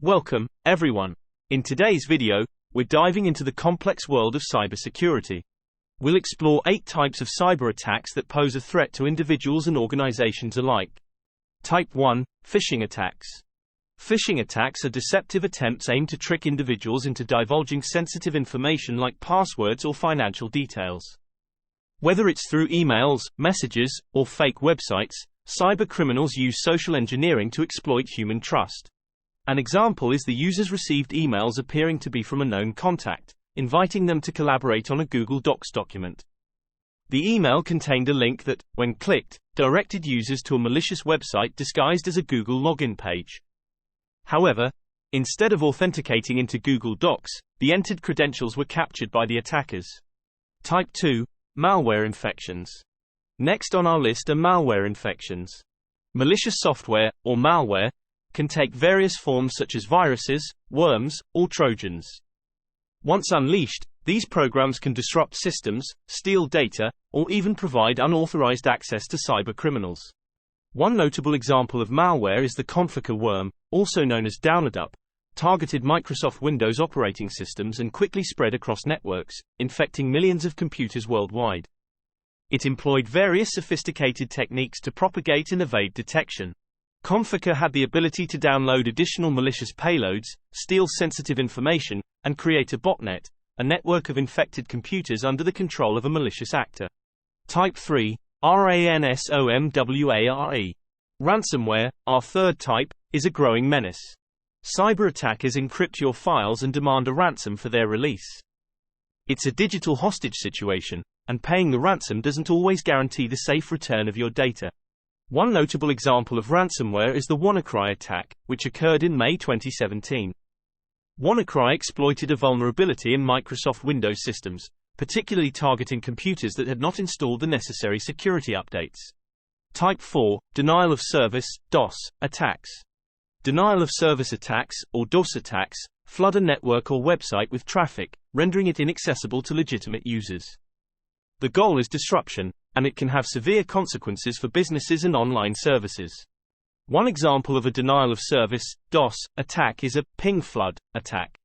Welcome, everyone. In today's video, we're diving into the complex world of cybersecurity. We'll explore 8 types of cyber attacks that pose a threat to individuals and organizations alike. Type 1: Phishing attacks. Phishing attacks are deceptive attempts aimed to trick individuals into divulging sensitive information like passwords or financial details. Whether it's through emails, messages, or fake websites, cybercriminals use social engineering to exploit human trust. An example is the user's received emails appearing to be from a known contact, inviting them to collaborate on a Google Docs document. The email contained a link that, when clicked, directed users to a malicious website disguised as a Google login page. However, instead of authenticating into Google Docs, the entered credentials were captured by the attackers. Type 2: Malware infections. Next on our list are malware infections. Malicious software, or malware, can take various forms such as viruses, worms, or trojans. Once unleashed, these programs can disrupt systems, steal data, or even provide unauthorized access to cybercriminals. One notable example of malware is the Configure worm, also known as Downadup, targeted Microsoft Windows operating systems and quickly spread across networks, infecting millions of computers worldwide. It employed various sophisticated techniques to propagate and evade detection. Configure had the ability to download additional malicious payloads, steal sensitive information, and create a botnet, a network of infected computers under the control of a malicious actor. Type 3: Ransomware. Ransomware, our third type, is a growing menace. Cyber attackers encrypt your files and demand a ransom for their release. It's a digital hostage situation, and paying the ransom doesn't always guarantee the safe return of your data. One notable example of ransomware is the WannaCry attack, which occurred in May 2017. WannaCry exploited a vulnerability in Microsoft Windows systems, particularly targeting computers that had not installed the necessary security updates. Type 4: Denial of service (DOS) attacks. Denial of service attacks, or DOS attacks, flood a network or website with traffic, rendering it inaccessible to legitimate users. The goal is disruption, and it can have severe consequences for businesses and online services. One example of a denial of service (DOS) attack is a ping flood attack.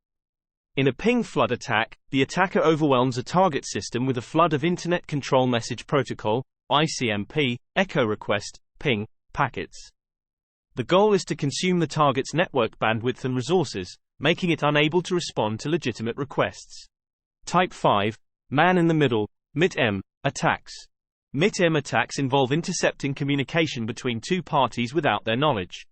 In a ping flood attack, the attacker overwhelms a target system with a flood of Internet Control Message Protocol (ICMP) echo request ping packets. The goal is to consume the target's network bandwidth and resources, making it unable to respond to legitimate requests. Type 5: Man-in-the-middle (MIT-M) attacks. MIT-M attacks involve intercepting communication between two parties without their knowledge.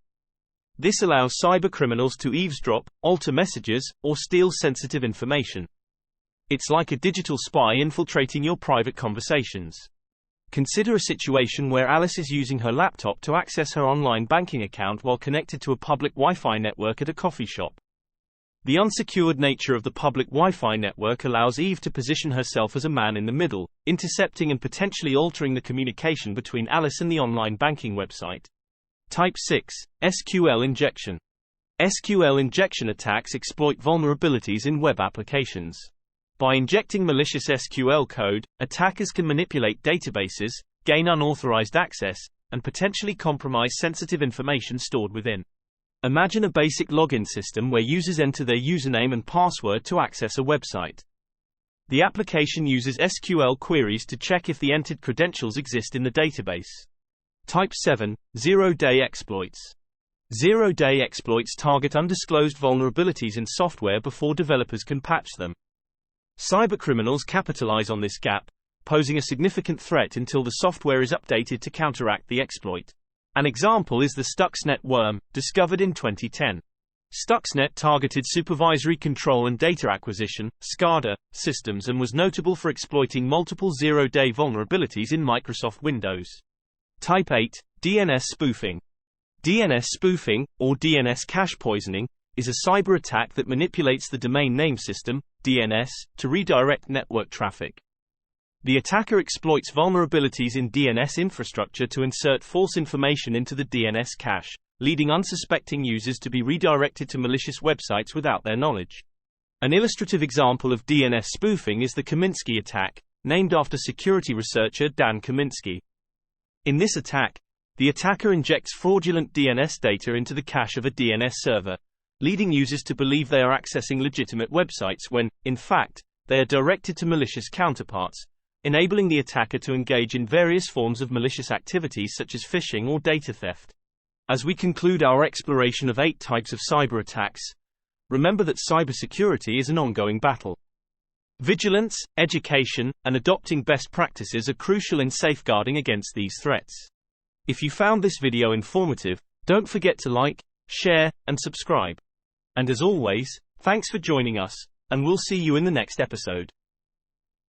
This allows cybercriminals to eavesdrop, alter messages, or steal sensitive information. It's like a digital spy infiltrating your private conversations. Consider a situation where Alice is using her laptop to access her online banking account while connected to a public Wi-Fi network at a coffee shop. The unsecured nature of the public Wi-Fi network allows Eve to position herself as a man in the middle, intercepting and potentially altering the communication between Alice and the online banking website. Type 6: SQL injection. SQL injection attacks exploit vulnerabilities in web applications. By injecting malicious SQL code, attackers can manipulate databases, gain unauthorized access, and potentially compromise sensitive information stored within. Imagine a basic login system where users enter their username and password to access a website. The application uses SQL queries to check if the entered credentials exist in the database. Type 7: Zero-day exploits. Zero-day exploits target undisclosed vulnerabilities in software before developers can patch them. Cybercriminals capitalize on this gap, posing a significant threat until the software is updated to counteract the exploit. An example is the Stuxnet worm, discovered in 2010. Stuxnet targeted supervisory control and data acquisition (SCADA) systems and was notable for exploiting multiple zero-day vulnerabilities in Microsoft Windows. Type 8: DNS spoofing. DNS spoofing, or DNS cache poisoning, is a cyber attack that manipulates the domain name system (DNS) to redirect network traffic. The attacker exploits vulnerabilities in DNS infrastructure to insert false information into the DNS cache, leading unsuspecting users to be redirected to malicious websites without their knowledge. An illustrative example of DNS spoofing is the Kaminsky attack, named after security researcher Dan Kaminsky. In this attack, the attacker injects fraudulent DNS data into the cache of a DNS server, leading users to believe they are accessing legitimate websites when, in fact, they are directed to malicious counterparts, enabling the attacker to engage in various forms of malicious activities such as phishing or data theft. As we conclude our exploration of 8 types of cyber attacks, remember that cybersecurity is an ongoing battle. Vigilance, education, and adopting best practices are crucial in safeguarding against these threats. If you found this video informative, don't forget to like, share, and subscribe. And as always, thanks for joining us, and we'll see you in the next episode.